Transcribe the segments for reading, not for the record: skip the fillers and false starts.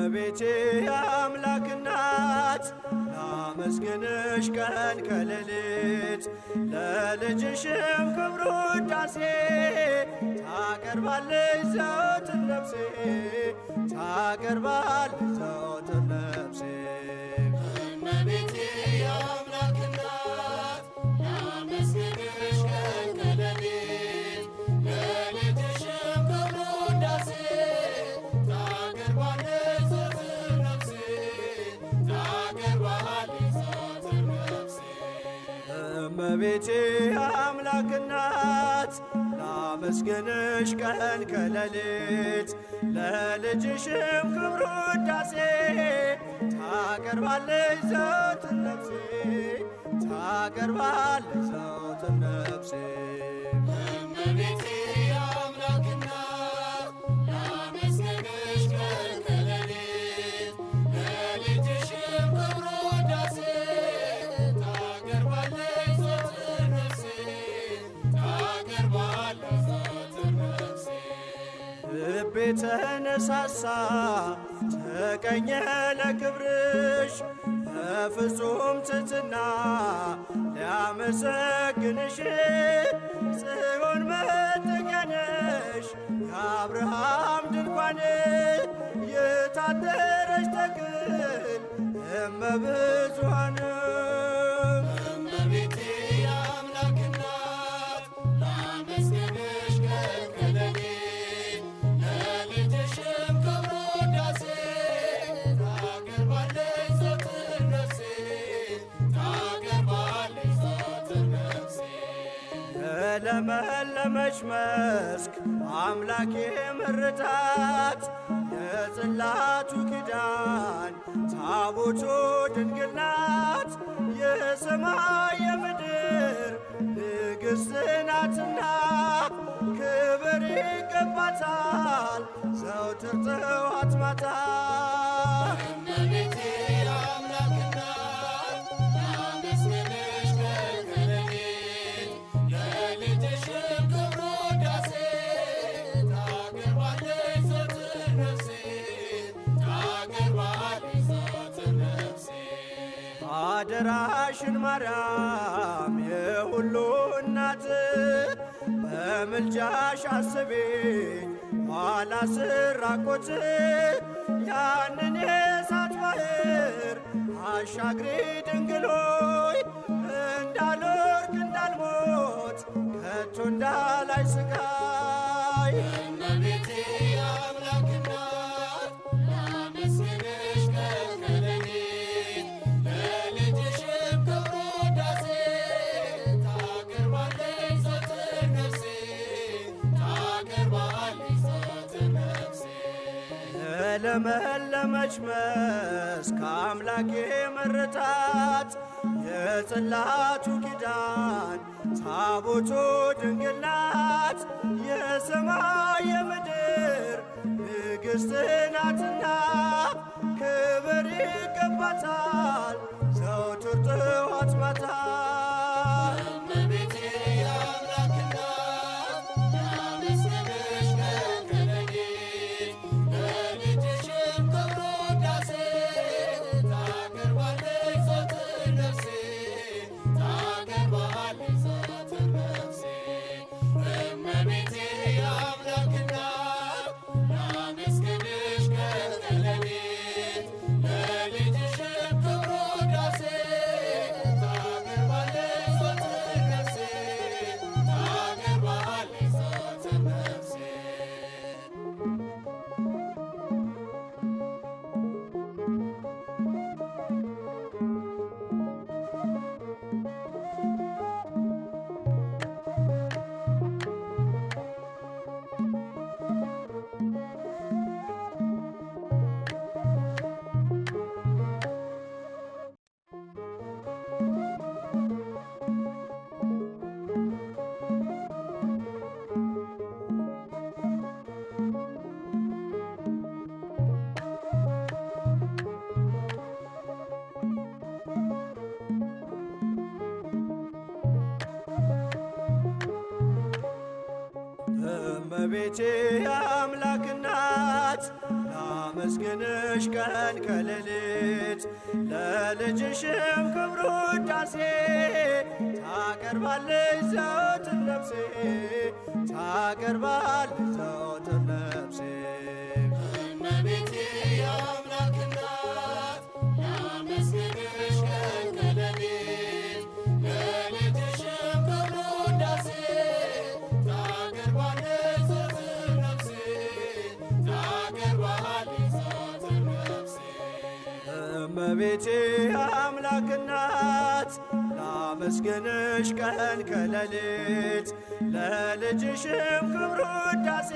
እመቤቴ የአምላክ እናት ላመስግንሽ ቀን ከሌሊት ለልጅሽም ክብር ውዳሴ ታቀርባለች ዘወትር ነፍሴ ታቀርባለች ዘወትር ነፍሴ እመቤቴ የአምላክ እናት ላመስግንሽ ቀን ከሌሊት ለልጅሽም ክብር ውዳሴ ታቀርባለች ዘወትር ነፍሴ ታቀርባለች ዘወትር ነፍሴ እመቤቴ የአምላክ እናት ላመስግንሽ ቀን ከሌሊት ለልጅሽም ክብር ውዳሴ ታቀርባለች ዘወትር ነፍሴ ታቀርባለች ዘወትር ነፍሴ እመቤቴ የአምላክ እናት ላመስግንሽ ቀን ከሌሊት ለልጅሽም ክብር ውዳሴ ታቀርባለች ዘወትር ነፍሴ ታቀርባለች ዘወትር ነፍሴ ልቤ ተነሳሳ ተቀኘ ለክብርሽ በፍጹም ትሕትና ሊያመሰግንሽ ጽዮን መጠጊያ ነሽ የአብርሃም ድንኳን የታደረች ተክል እመብዙኃን እመቤቴ የአምላክ እናት ላመስግንሽ ቀን ከሌሊት ለልጅሽም ክብር ውዳሴ ታቀርባለች ዘወትር ነፍሴ ታቀርባለች ዘወትር ነፍሴ የለመለመች መስክ አምላኬ ምርታት የጽላቱ ኪዳን ታቦቱ ድንግል ናት የሰማይ የምድር ንግሥት ናትና ክብር ይገባታል ዘወትር ጠዋት ማታ እመቤቴ የአምላክ እናት ላመስግንሽ ቀን ከሌሊት ለልጅሽም ክብር ውዳሴ ታቀርባለች ዘወትር ነፍሴ ታቀርባለች ዘወትር ነፍሴ አደራሽን ማርያም የሁሉ እናት በምልጃሽ አስቤኝ ኋላ ስራቆት ያንን የእሳት ባሕር አሻግሪ ድንግል ሆይ እንዳልወድቅ እንዳልሞት ከቶ እንዳላይ ስቃይ እመቤቴ የአምላክ እናት ላመስግንሽ ቀን ከሌሊት ለልጅሽም ክብር ውዳሴ ታቀርባለች ዘወትር ነፍሴ ታቀርባለች ዘወትር ነፍሴ የለመለመች መስክ አምላኬ መረታት የጽላቱ ኪዳን ታቦቱ ድንግል ናት የሰማይ የምድር ንግሥት ናትና ክብር ይገባታል ዘወትር ጠዋት ማታ እመቤቴ የአምላክ እናት ላመስግንሽ ቀን ከሌሊት ለልጅሽም ክብር ውዳሴ ታቀርባለች ዘወትር ነፍሴ ታቀርባለች ዘወትር ነፍሴ እመቤቴ የአምላክ እናት ላመስግንሽ ቀን ከሌሊት ለልጅሽም ክብር ውዳሴ ታቀርባለች ዘወትር ነፍሴ ታቀርባለች ዘወትር ነፍሴ እመቤቴ የአምላክ እናት ላመስግንሽ ቀን ከሌሊት ለልጅሽም ክብር ውዳሴ ታቀርባለች ዘወትር ነፍሴ ታቀርባለች ዘወትር ነፍሴ እመቤቴ የአምላክ እናት ላመስግንሽ ቀን ከሌሊት ለልጅሽም ክብር ውዳሴ ታቀርባለች ዘወትር ነፍሴ ታቀርባለች ዘወትር ነፍሴ እመቤቴ አምላክ እናት ላመስግንሽ ቀን ከሌሊት ለልጅሽም ክብር ውዳሴ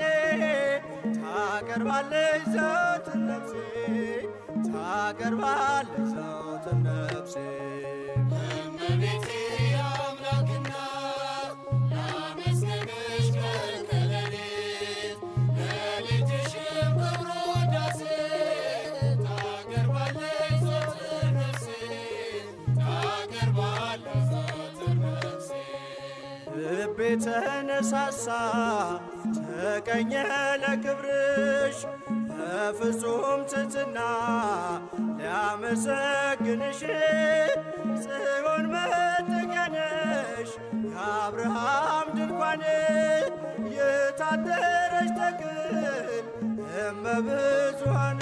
ታቀርባለች ዘወትር ነፍሴ ታቀርባለች ዘወትር ነፍሴ እመቤቴ የአምላክ እናት ላመስግንሽ ቀን ከሌሊት ለልጅሽም ክብር ውዳሴ ታቀርባለች ዘወትር ነፍሴ ታቀርባለች ዘወትር ነፍሴ ልቤ ተነሳሳ ተቀኘ ለክብርሽ በፍጹም ትሕትና ሊያመሰግንሽ ጽዮን መጠጊያ ነሽ የአብርሃም ድንኳን የታደረች ተክል እመብዙኃን